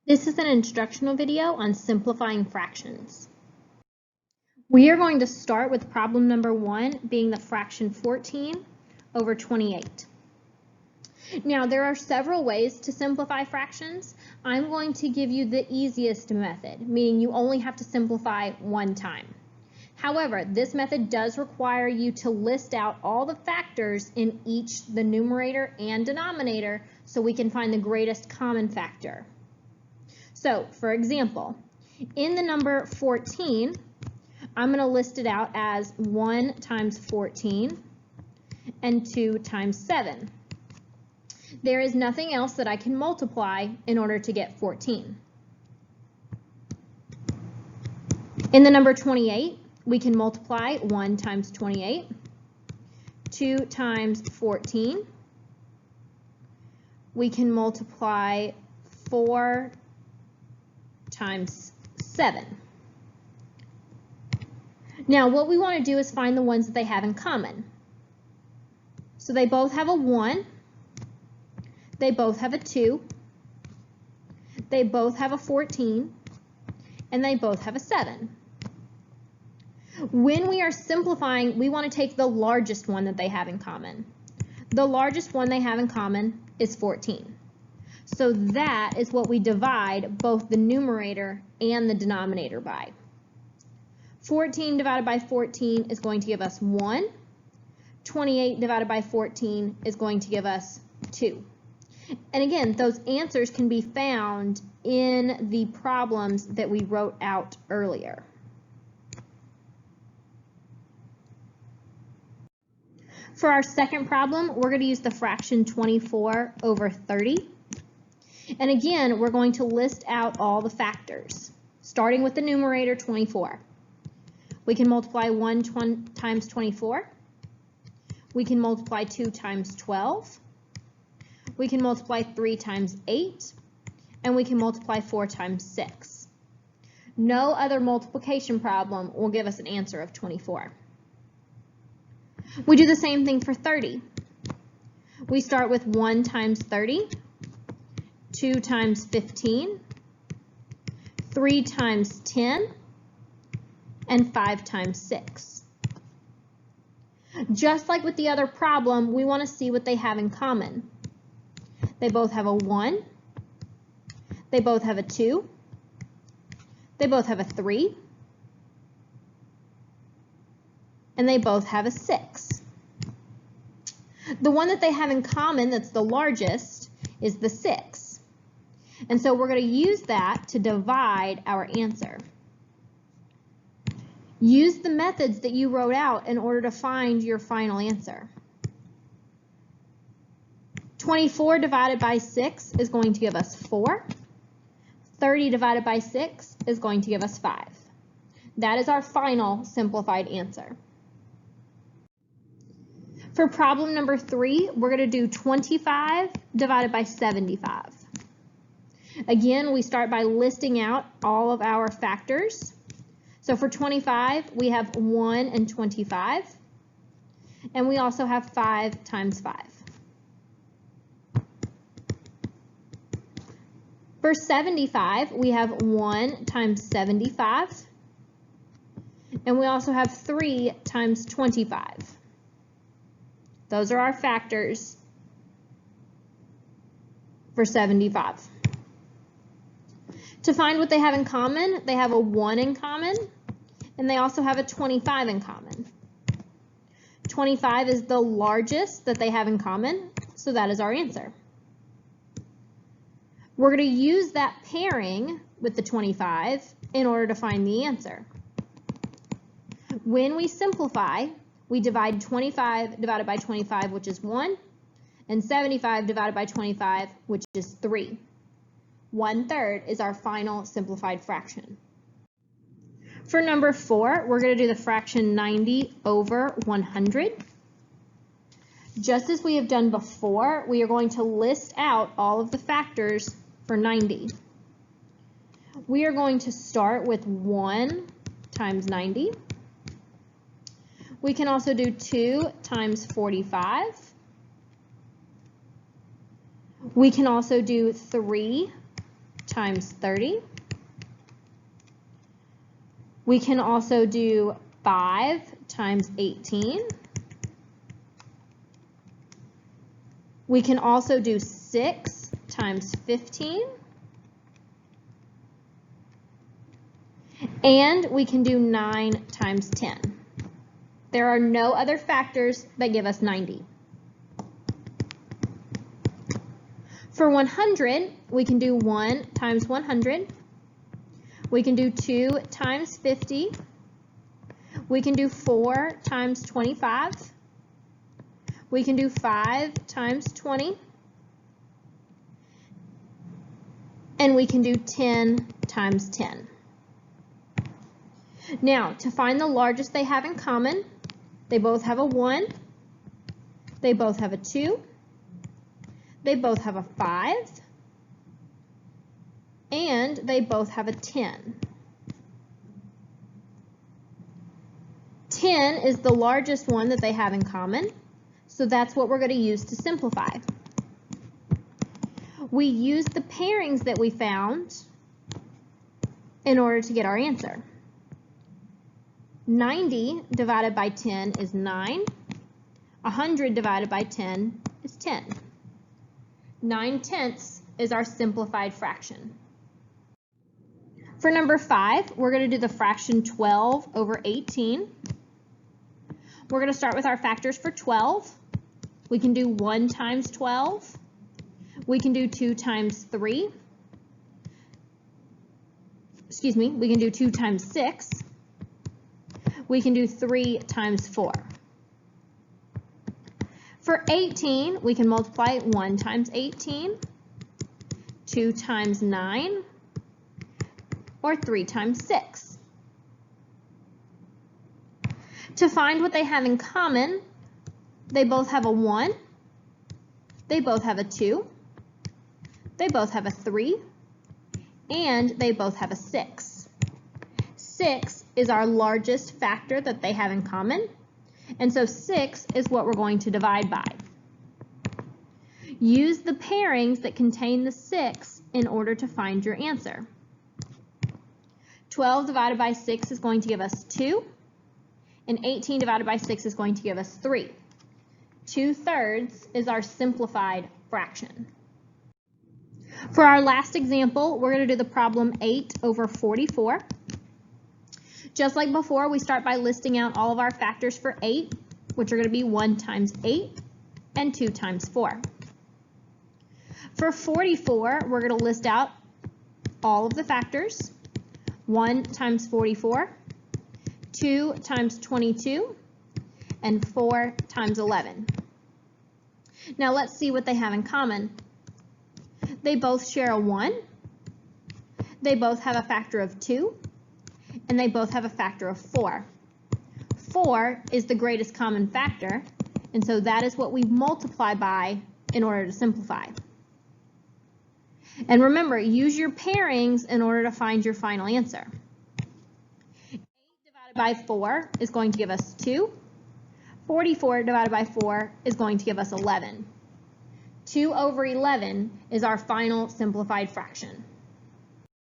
This is an instructional video on simplifying fractions. We are going to start with problem number 1 being the fraction 14 over 28. Now there are several ways to simplify fractions. I'm going to give you the easiest method, meaning you only have to simplify one time. However, this method does require you to list out all the factors in each the numerator and denominator so we can find the greatest common factor. So, for example, in the number 14, I'm going to list it out as 1 times 14 and 2 times 7. There is nothing else that I can multiply in order to get 14. In the number 28, we can multiply 1 times 28, 2 times 14. We can multiply 4 times 7. Now what we want to do is find the ones that they have in common. So they both have a 1, they both have a 2, they both have a 14, and they both have a 7. When we are simplifying, we want to take the largest one that they have in common. The largest one they have in common is 14. So that is what we divide both the numerator and the denominator by. 14 divided by 14 is going to give us 1. 28 divided by 14 is going to give us 2. And again, those answers can be found in the problems that we wrote out earlier. For our second problem, we're going to use the fraction 24 over 30. And again, we're going to list out all the factors, starting with the numerator 24. We can multiply 1 times 24. We can multiply 2 times 12. We can multiply 3 times 8. And we can multiply 4 times 6. No other multiplication problem will give us an answer of 24. We do the same thing for 30. We start with 1 times 30, 2 times 15, 3 times 10, and 5 times 6. Just like with the other problem, we want to see what they have in common. They both have a 1, they both have a 2, they both have a 3, and they both have a 6. The one that they have in common that's the largest is the 6. And so we're going to use that to divide our answer. Use the methods that you wrote out in order to find your final answer. 24 divided by 6 is going to give us 4. 30 divided by 6 is going to give us 5. That is our final simplified answer. For problem number 3, we're going to do 25 divided by 75. Again, we start by listing out all of our factors. So for 25, we have 1 and 25. And we also have 5 times 5. For 75, we have 1 times 75. And we also have 3 times 25. Those are our factors for 75. To find what they have in common, they have a 1 in common, and they also have a 25 in common. 25 is the largest that they have in common, so that is our answer. We're going to use that pairing with the 25 in order to find the answer. When we simplify, we divide 25 divided by 25, which is 1, and 75 divided by 25, which is 3. 1/3 is our final simplified fraction. For number 4, we're going to do the fraction 90 over 100. Just as we have done before, we are going to list out all of the factors for 90. We are going to start with 1 times 90. We can also do 2 times 45. We can also do 3 times 30. We can also do 5 times 18. We can also do 6 times 15. And we can do 9 times 10. There are no other factors that give us 90. For 100, we can do 1 times 100. We can do 2 times 50. We can do 4 times 25. We can do 5 times 20. And we can do 10 times 10. Now, to find the largest they have in common, they both have a 1, they both have a 2, they both have a 5, and they both have a 10. 10 is the largest one that they have in common, so that's what we're going to use to simplify. We use the pairings that we found in order to get our answer. 90 divided by 10 is 9. 100 divided by 10 is 10. 9/10 is our simplified fraction. For number 5, we're going to do the fraction 12 over 18. We're going to start with our factors for 12. We can do 1 times 12. We can do 2 times 3. Excuse me, we can do 2 times 6. We can do 3 times 4. For 18, we can multiply 1 times 18, 2 times 9, or 3 times 6. To find what they have in common, they both have a 1, they both have a 2, they both have a 3, and they both have a 6. 6 is our largest factor that they have in common, and so 6 is what we're going to divide by. Use the pairings that contain the 6 in order to find your answer. 12 divided by 6 is going to give us 2, and 18 divided by 6 is going to give us 3. 2/3 is our simplified fraction. For our last example, we're going to do the problem 8 over 44. Just like before, we start by listing out all of our factors for 8, which are going to be 1 times 8 and 2 times 4. For 44, we're going to list out all of the factors. 1 times 44, 2 times 22, and 4 times 11. Now let's see what they have in common. They both share a 1, they both have a factor of 2, and they both have a factor of 4. 4 is the greatest common factor, and so that is what we multiply by in order to simplify. And remember, use your pairings in order to find your final answer. 8 divided by 4 is going to give us 2. 44 divided by 4 is going to give us 11. 2 over 11 is our final simplified fraction.